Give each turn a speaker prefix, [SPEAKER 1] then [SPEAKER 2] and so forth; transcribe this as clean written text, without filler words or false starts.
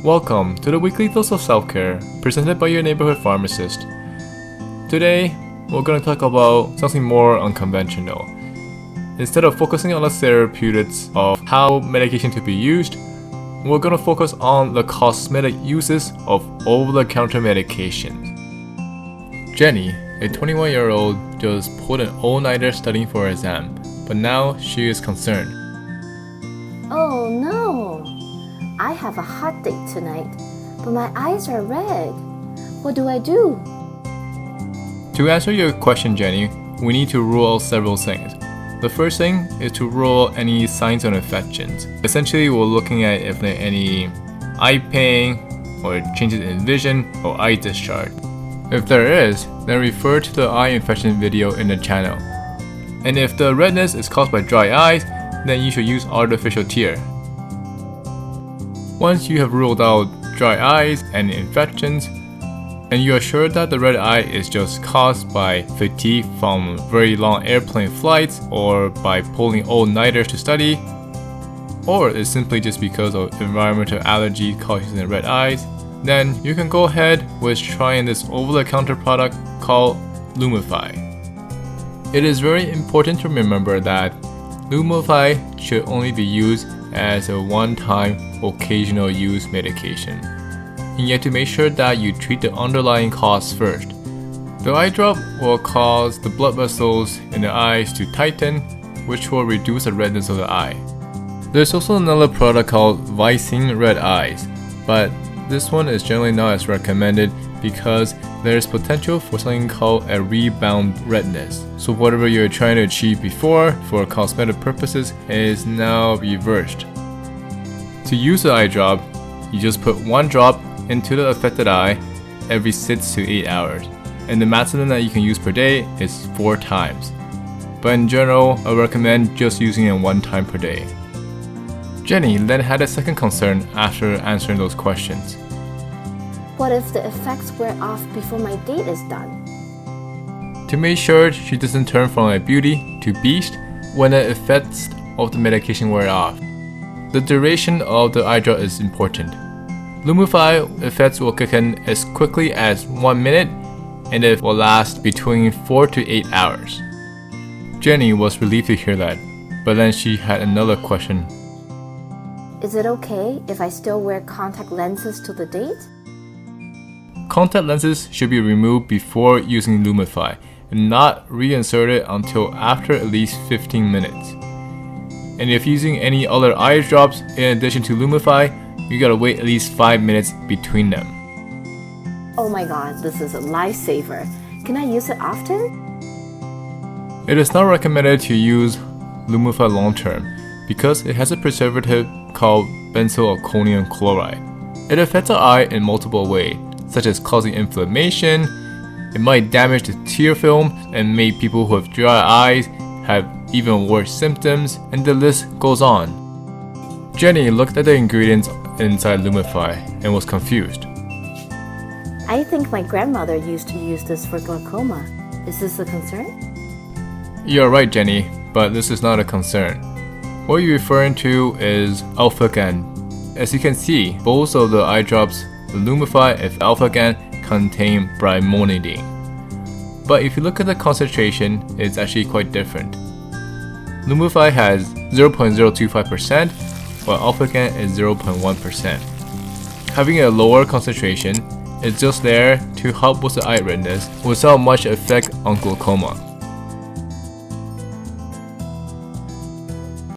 [SPEAKER 1] Welcome to the weekly dose of self-care presented by your neighborhood pharmacist. Today, we're going to talk about something more unconventional. Instead of focusing on the therapeutics of how medication to be used, we're going to focus on the cosmetic uses of over-the-counter medications. Jenny, a 21-year-old, just pulled an all-nighter studying for her exam, but now she is concerned.
[SPEAKER 2] Oh no! I have a hot date tonight, but my eyes are red. What do I do?
[SPEAKER 1] To answer your question, Jenny, we need to rule out several things. The first thing is to rule out any signs of infections. Essentially, we're looking at if there are any eye pain or changes in vision or eye discharge. If there is, then refer to the eye infection video in the channel. And if the redness is caused by dry eyes, then you should use artificial tear. Once you have ruled out dry eyes and infections, and you are sure that the red eye is just caused by fatigue from very long airplane flights or by pulling all-nighters to study, or is simply just because of environmental allergy causing the red eyes, then you can go ahead with trying this over-the-counter product called Lumify. It is very important to remember that Lumify should only be used as a one-time occasional use medication. And you have to make sure that you treat the underlying cause first. The eye drop will cause the blood vessels in the eyes to tighten, which will reduce the redness of the eye. There's also another product called Visine Red Eyes, but this one is generally not as recommended because there's potential for something called a rebound redness. So whatever you're trying to achieve before for cosmetic purposes is now reversed. To use the eye drop, you just put one drop into the affected eye every 6 to 8 hours, and the maximum that you can use per day is 4 times. But in general, I recommend just using it one time per day. Jenny then had a second concern after answering those questions.
[SPEAKER 2] What if the effects wear off before my date is done?
[SPEAKER 1] To make sure she doesn't turn from a beauty to beast when the effects of the medication wear off. The duration of the eye drop is important. Lumify effects will kick in as quickly as 1 minute, and it will last between 4 to 8 hours. Jenny was relieved to hear that, but then she had another question.
[SPEAKER 2] Is it okay if I still wear contact lenses to the date?
[SPEAKER 1] Contact lenses should be removed before using Lumify and not reinserted until after at least 15 minutes. And if using any other eye drops in addition to Lumify, you gotta wait at least 5 minutes between them.
[SPEAKER 2] Oh my god, this is a lifesaver. Can I use it often?
[SPEAKER 1] It is not recommended to use Lumify long term because it has a preservative called benzalkonium chloride. It affects the eye in multiple ways, such as causing inflammation. It might damage the tear film and make people who have dry eyes have even worse symptoms, and the list goes on. Jenny looked at the ingredients inside Lumify and was confused.
[SPEAKER 2] I think my grandmother used to use this for glaucoma. Is this a concern?
[SPEAKER 1] You're right, Jenny, but this is not a concern. What you're referring to is Alphagan. As you can see, both of the eye drops, the Lumify and Alphagan, contain brimonidine. But if you look at the concentration, it's actually quite different. Lumify has 0.025%, while Alphagan is 0.1%. Having a lower concentration is just there to help with the eye redness without much effect on glaucoma.